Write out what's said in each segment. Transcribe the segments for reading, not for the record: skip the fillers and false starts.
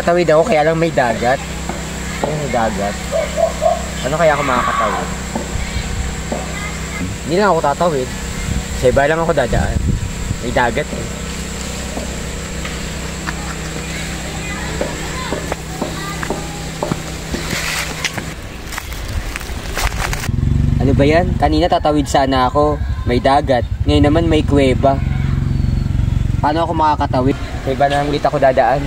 Tatawid ako kaya lang may dagat. Ay, may dagat. Ano kaya ako makakatawid? Hindi lang ako tatawid. Sa iba lang ako dadaan. May dagat eh. Ano ba yan? Kanina tatawid sana ako. May dagat. Ngayon naman may kuweba. Paano ako makakatawid? Sa iba na lang ulit ako dadaan.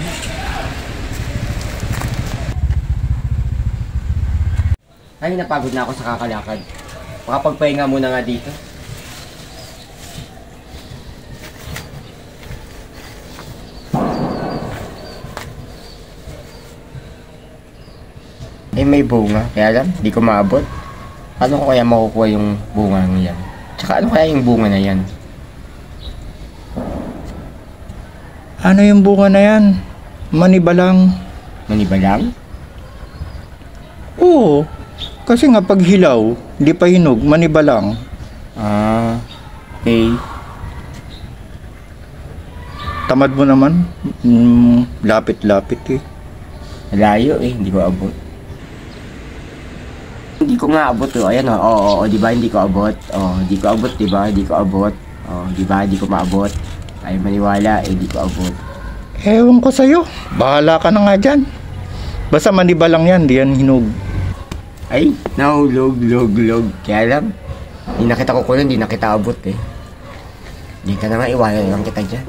Ay, napagod na ako sa kakalakad. Makapagpahinga muna nga dito. Eh, may bunga. Kaya lang, di ko maabot. Paano ko kaya makukuha yung bunga yan? Tsaka ano kaya yung bunga na yan? Ano yung bunga na yan? Manibalang. Manibalang? Oo. Kasi nga pag hilaw, di pa hinog, manibalang. Ah, okay. Tamad mo naman. Lapit-lapit eh. Malayo eh, hindi ko abot. Hindi ko nga abot oh. Ayan oh. Oo, di ba hindi ko abot? Oh, hindi ko abot, di ba? Hindi ko abot. Oh, di ba? Hindi ko maabot. Ay maniwala, eh, hindi ko abot. Ewan ko sa'yo. Bahala ka na nga dyan. Basta manibalang yan, di yan hinog. Ay, nahulog. Kaya lang, hindi na kita kukunin, hindi na kita abot eh. Hindi ka na nga, iwanan lang kita dyan.